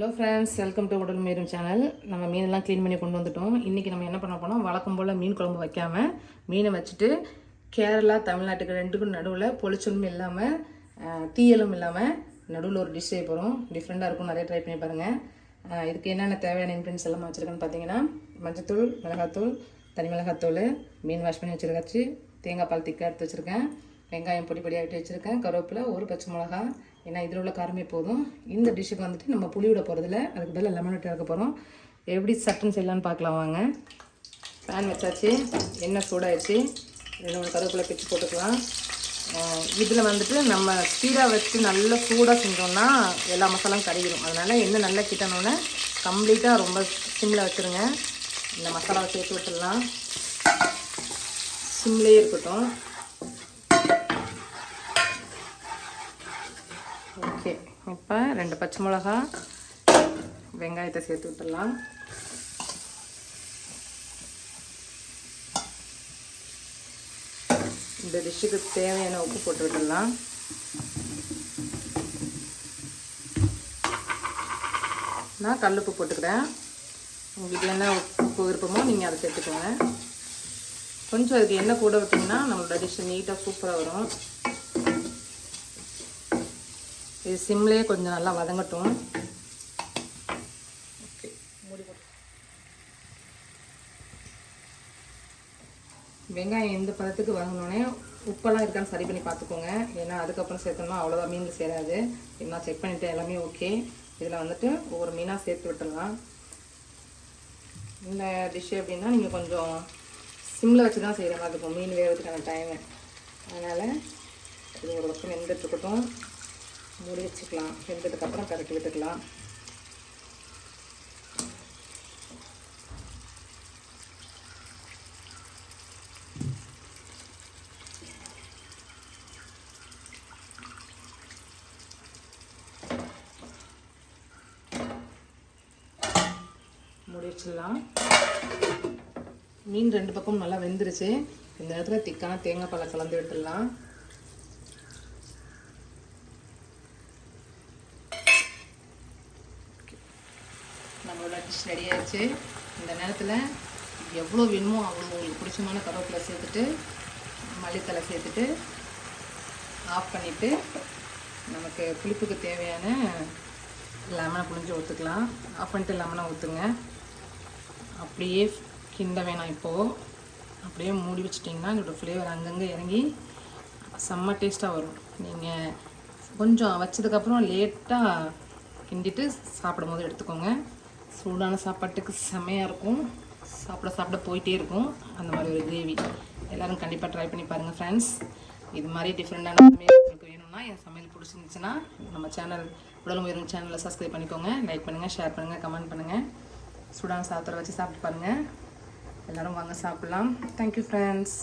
Hello friends, welcome to உடல் மீறும் channel. நம்ம மீனெல்லாம் க்ளீன் பண்ணி கொண்டு வந்துட்டோம். இன்றைக்கி நம்ம என்ன பண்ண போனோம், வழக்கம் போல் மீன் குழம்பு வைக்காமல் மீனை வச்சுட்டு கேரளா தமிழ்நாட்டுக்கு ரெண்டுக்கும் நடுவில் பொளிச்சலும் இல்லாமல் தீயலும் இல்லாமல் நடுவில் ஒரு டிஷ் செய்ய போகிறோம். டிஃப்ரெண்ட்டாக இருக்கும், நிறைய ட்ரை பண்ணி பாருங்கள். இதுக்கு என்னென்ன தேவையான இன்க்ரீடியன்ஸ் எல்லாம் வச்சுருக்கேன்னு பார்த்தீங்கன்னா, மஞ்சத்தூள், மிளகாத்தூள், தனி மிளகாத்தூள், மீன் வாஷ் பண்ணி வச்சுருக்காச்சு, தேங்காய் பால் திக்காக எடுத்து வச்சுருக்கேன், வெங்காயம் பொடி பொடியாக எடுத்து வச்சுருக்கேன், கருவேப்பிலை, ஒரு பச்சை மிளகா. ஏன்னா இதில் உள்ள காரமே போதும். இந்த டிஷ்ஷுக்கு வந்துட்டு நம்ம புளி விட போகிறதில்ல, அதுக்கு பதில் லெமன் விட்டு இறக்க போகிறோம். எப்படி சட்டுன்னு செய்யலான்னு பார்க்கலாம் வாங்க. பேன் வச்சாச்சு, எண்ணெய் சூடாகிடுச்சு, 2-3 கருவேப்பிலை பிச்சு போட்டுக்கலாம். இதில் வந்துட்டு நம்ம ஸ்பீடாக வச்சு நல்லா சூடாக செஞ்சோம்னா எல்லா மசாலாவும் கறிடும். அதனால் எண்ணெய் நல்லா கிட்டணுன்னு கம்ப்ளீட்டாக ரொம்ப சிம்மில் வச்சுருங்க. இந்த மசாலாவை சேர்த்து விட்டுடலாம், சிம்லேயே இருக்கட்டும். ஓகே, இப்போ 2 பச்சை மிளகா, வெங்காயத்தை சேர்த்து விட்டுடலாம். இந்த டிஷ்ஷுக்கு தேவையான உப்பு போட்டு விட்டுடலாம். நான் கல்லுப்பு போட்டுக்கிறேன், உங்களுக்கு என்ன உப்பு விருப்பமோ நீங்கள் அதை சேர்த்துக்கோங்க. கொஞ்சம் அதுக்கு எண்ணெய் கூட விட்டிங்கன்னா நம்மளோட டிஷ்ஷு நீட்டாக சூப்பராக வரும். இது சிம்லேயே கொஞ்சம் நல்லா வதங்கட்டும். ஓகே, மூடி போட்டு வெங்காயம் இந்த பதத்துக்கு வதங்கினோடனே உப்பெல்லாம் இருக்கான்னு சரி பண்ணி பார்த்துக்கோங்க. ஏன்னா அதுக்கப்புறம் சேர்த்தோம்னா அவ்வளோதான் மீன் சேராது. நான் செக் பண்ணிவிட்டு எல்லாமே ஓகே. இதில் வந்துட்டு ஒவ்வொரு மீனாக சேர்த்து விட்டுடலாம். இந்த டிஷ்ஷு எப்படின்னா நீங்கள் கொஞ்சம் சிம்மில் வச்சு தான் செய்கிற மாதிரி இருக்கும், மீன் வேகிறதுக்கான டைமு. அதனால் இது ஒரு பக்கம் வெந்துட்டுருக்கட்டும், மூடி வச்சுக்கலாம். வெந்ததுக்கப்புறம் கறக்கி விட்டுக்கலாம். மூடி வச்சிடலாம். மீன் 2 பக்கமும் நல்லா வெந்துருச்சு. இந்த நேரத்தில் திக்கான தேங்காய் பாலை கலந்து விட்டுடலாம். நம்மளோட டிஷ் ரெடி ஆயிடுச்சு. இந்த நேரத்தில் எவ்வளோ வேணுமோ அவ்வளோ உங்களுக்கு பிடிச்சமான கருவேப்பிலை சேர்த்துட்டு, மல்லித்தலை சேர்த்துட்டு ஆஃப் பண்ணிவிட்டு நமக்கு புளிப்புக்கு தேவையான லெமனை புழிஞ்சு ஊற்றுக்கலாம். ஆஃப் பண்ணிட்டு லெமனை ஊற்றுங்க. அப்படியே கிண்ட வேணாம், இப்போது அப்படியே மூடி வச்சிட்டிங்கன்னா இதோட ஃப்ளேவர் அங்கங்கே இறங்கி செம்ம டேஸ்ட்டாக வரும். நீங்கள் கொஞ்சம் வச்சதுக்கப்புறம் லேட்டாக கிண்டிட்டு சாப்பிடும் போது எடுத்துக்கோங்க. சூடான சாப்பாட்டுக்கு செம்மையாக இருக்கும், சாப்பிட போயிட்டே இருக்கும். அந்த மாதிரி ஒரு கிரேவி எல்லோரும் கண்டிப்பாக ட்ரை பண்ணி பாருங்கள் ஃப்ரெண்ட்ஸ். இது மாதிரி டிஃப்ரெண்ட்டான சமையல் உங்களுக்கு வேணும்னா, என் சமையல் பிடிச்சிருந்துச்சுன்னா நம்ம சேனல் உடல் மீறும் சேனலை சப்ஸ்கிரைப் பண்ணிக்கோங்க. லைக் பண்ணுங்கள், ஷேர் பண்ணுங்கள், கமெண்ட் பண்ணுங்கள். சூடான சாதத்தில் வச்சு சாப்பிட்டு பாருங்கள். எல்லோரும் வாங்க சாப்பிட்லாம். Thank you friends.